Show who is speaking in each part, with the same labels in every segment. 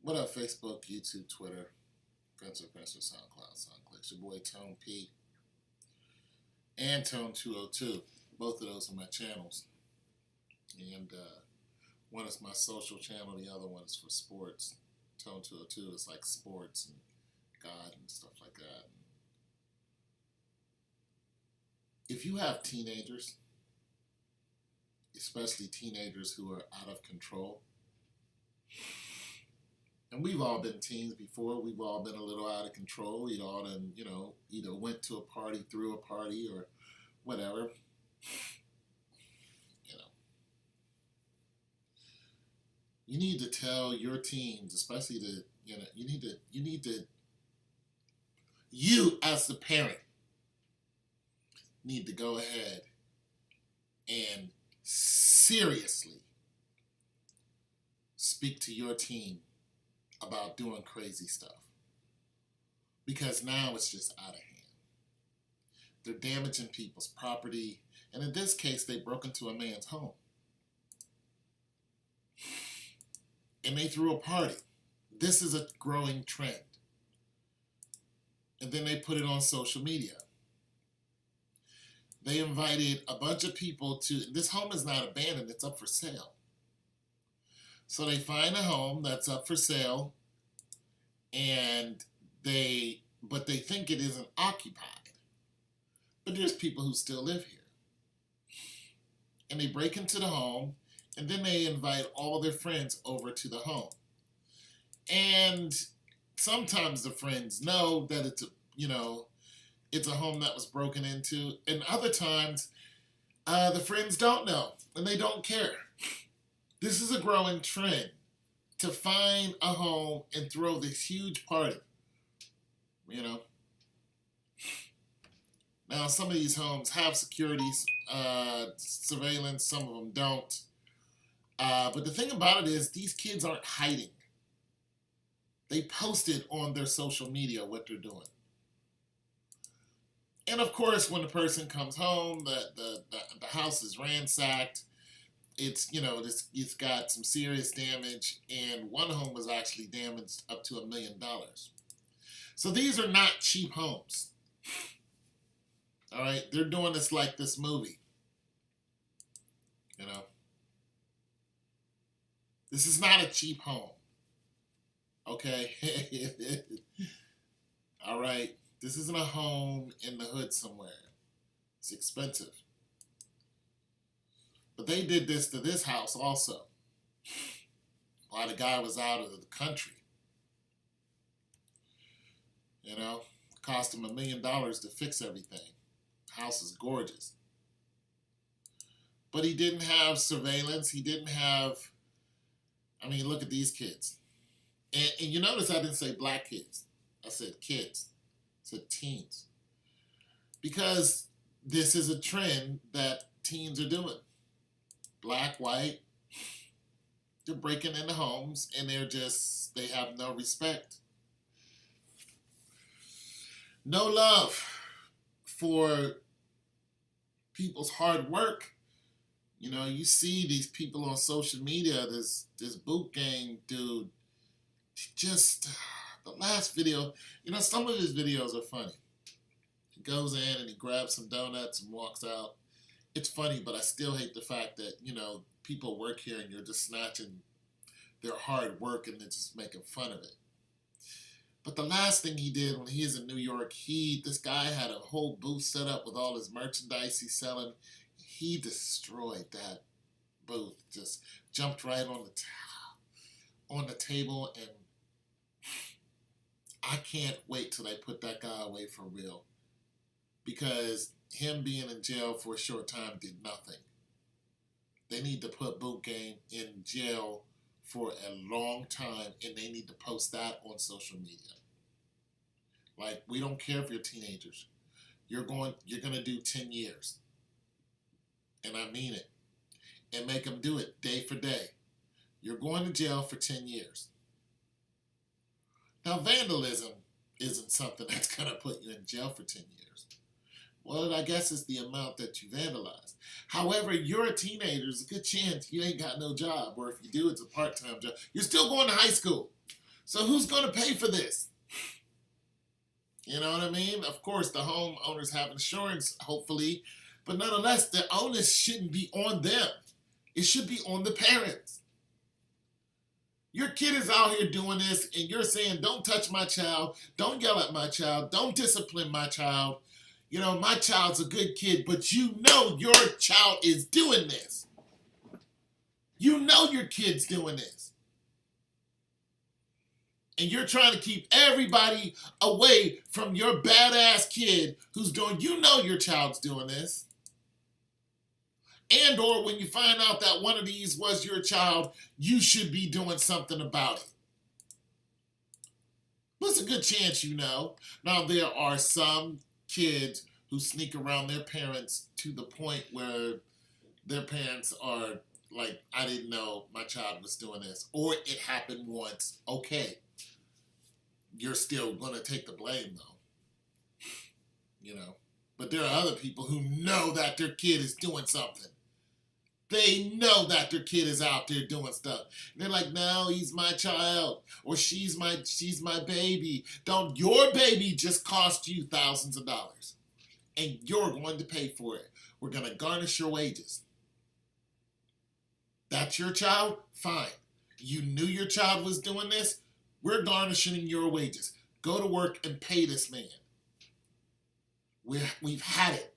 Speaker 1: What up, Facebook, YouTube, Twitter, Fencer, SoundCloud, SoundClick. It's your boy Tone P and Tone 202. Both of those are my channels. And one is my social channel, the other one is for sports. Tone 202 is like sports and God and stuff like that. If you have teenagers, especially teenagers who are out of control, and we've all been teens before. We've all been a little out of control. We'd all done, either went to a party, threw a party, or whatever. You need to tell your teens, especially you as the parent need to go ahead and seriously speak to your teen about doing crazy stuff. Because now it's just out of hand. They're damaging people's property, and in this case, they broke into a man's home. And they threw a party. This is a growing trend. And then they put it on social media. They invited a bunch of people to, this home is not abandoned, it's up for sale. So they find a home that's up for sale, and they think it isn't occupied. But there's people who still live here. And they break into the home, and then they invite all their friends over to the home. And sometimes the friends know that it's a home that was broken into, and other times the friends don't know, and they don't care. This is a growing trend to find a home and throw this huge party. Now, some of these homes have security, surveillance, some of them don't. But the thing about it is, these kids aren't hiding. They posted on their social media what they're doing. And of course, when the person comes home, the house is ransacked. It's got some serious damage, and one home was actually damaged up to $1 million. So these are not cheap homes. All right, they're doing this like this movie. This is not a cheap home. Okay? All right? This isn't a home in the hood somewhere. It's expensive. But they did this to this house also, while the guy was out of the country. It cost him $1 million to fix everything. The house is gorgeous. But he didn't have surveillance. He didn't have... look at these kids. And you notice I didn't say black kids. I said kids. I said teens. Because this is a trend that teens are doing. Black, white. They're breaking into homes, and they have no respect. No love for people's hard work. You see these people on social media, this boot gang dude, just, the last video, some of his videos are funny. He goes in and he grabs some donuts and walks out. It's funny, but I still hate the fact that, people work here and you're just snatching their hard work and then just making fun of it. But the last thing he did when he was in New York, this guy had a whole booth set up with all his merchandise he's selling. He destroyed that booth. Just jumped right on the table, and I can't wait till they put that guy away for real. Because him being in jail for a short time did nothing. They need to put Boot Gang in jail for a long time, and they need to post that on social media. Like, we don't care if you're teenagers. You're going to do 10 years. And I mean it. And make them do it day for day. You're going to jail for 10 years. Now, vandalism isn't something that's going to put you in jail for 10 years. Well, I guess it's the amount that you vandalize. However, you're a teenager. There's a good chance you ain't got no job. Or if you do, it's a part-time job. You're still going to high school. So who's going to pay for this? You know what I mean? Of course, the homeowners have insurance, hopefully, but nonetheless, the onus shouldn't be on them. It should be on the parents. Your kid is out here doing this, and you're saying, don't touch my child, don't yell at my child, don't discipline my child. You know, my child's a good kid, but you know your child is doing this. You know your kid's doing this. And you're trying to keep everybody away from your badass kid who's doing, you know your child's doing this. And or when you find out that one of these was your child, you should be doing something about it. There's a good chance you know. Now, there are some kids who sneak around their parents to the point where their parents are like, I didn't know my child was doing this. Or it happened once. Okay. You're still going to take the blame, though. You know. But there are other people who know that their kid is doing something. They know that their kid is out there doing stuff. And they're like, no, he's my child. Or she's my baby. Don't, your baby just cost you thousands of dollars. And you're going to pay for it. We're going to garnish your wages. That's your child? Fine. You knew your child was doing this? We're garnishing your wages. Go to work and pay this man. We've had it.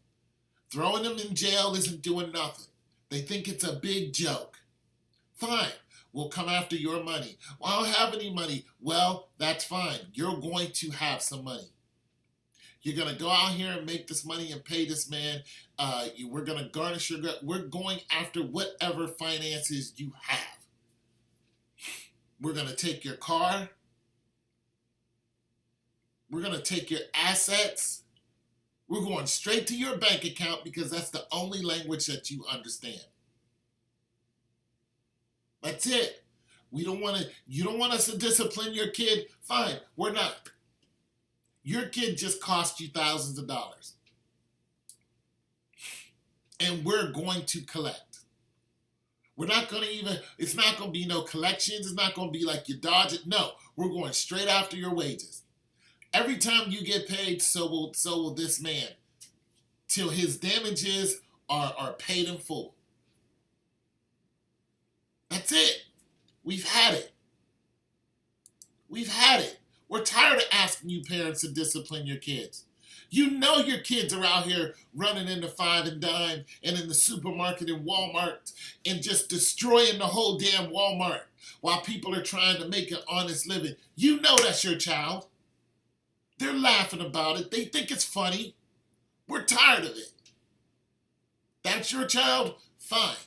Speaker 1: Throwing them in jail isn't doing nothing. They think it's a big joke. Fine. We'll come after your money. Well, I don't have any money. Well, that's fine. You're going to have some money. You're going to go out here and make this money and pay this man. We're going to garnish your... We're going after whatever finances you have. We're going to take your car. We're going to take your assets. We're going straight to your bank account because that's the only language that you understand. That's it. You don't want us to discipline your kid? Fine, we're not. Your kid just cost you thousands of dollars. And we're going to collect. We're not going to even, it's not going to be no collections. It's not going to be like you dodge it. No, we're going straight after your wages. Every time you get paid, so will this man, till his damages are paid in full. That's it. We've had it. We've had it. We're tired of asking you parents to discipline your kids. You know your kids are out here running into Five and Dime and in the supermarket and Walmart and just destroying the whole damn Walmart while people are trying to make an honest living. You know that's your child. They're laughing about it. They think it's funny. We're tired of it. That's your child? Fine.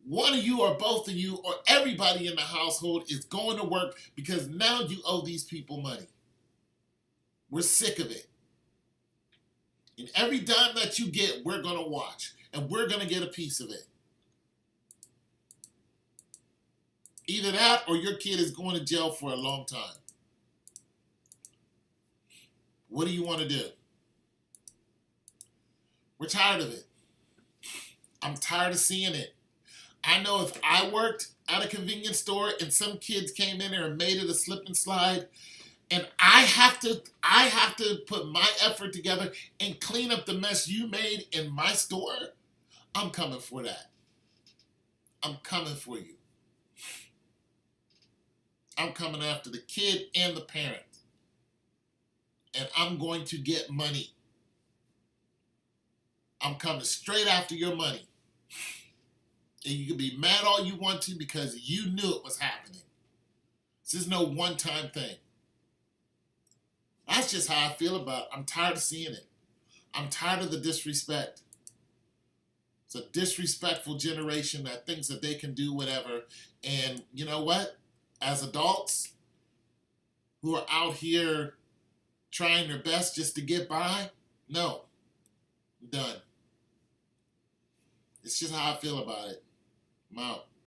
Speaker 1: One of you or both of you or everybody in the household is going to work because now you owe these people money. We're sick of it. And every dime that you get, we're going to watch. And we're going to get a piece of it. Either that or your kid is going to jail for a long time. What do you want to do? We're tired of it. I'm tired of seeing it. I know if I worked at a convenience store and some kids came in there and made it a slip and slide, and I have to put my effort together and clean up the mess you made in my store, I'm coming for that. I'm coming for you. I'm coming after the kid and the parent. And I'm going to get money. I'm coming straight after your money. And you can be mad all you want to because you knew it was happening. This is no one-time thing. That's just how I feel about it. I'm tired of seeing it. I'm tired of the disrespect. It's a disrespectful generation that thinks that they can do whatever. And you know what? As adults who are out here trying their best just to get by, no. I'm done. It's just how I feel about it. I'm out.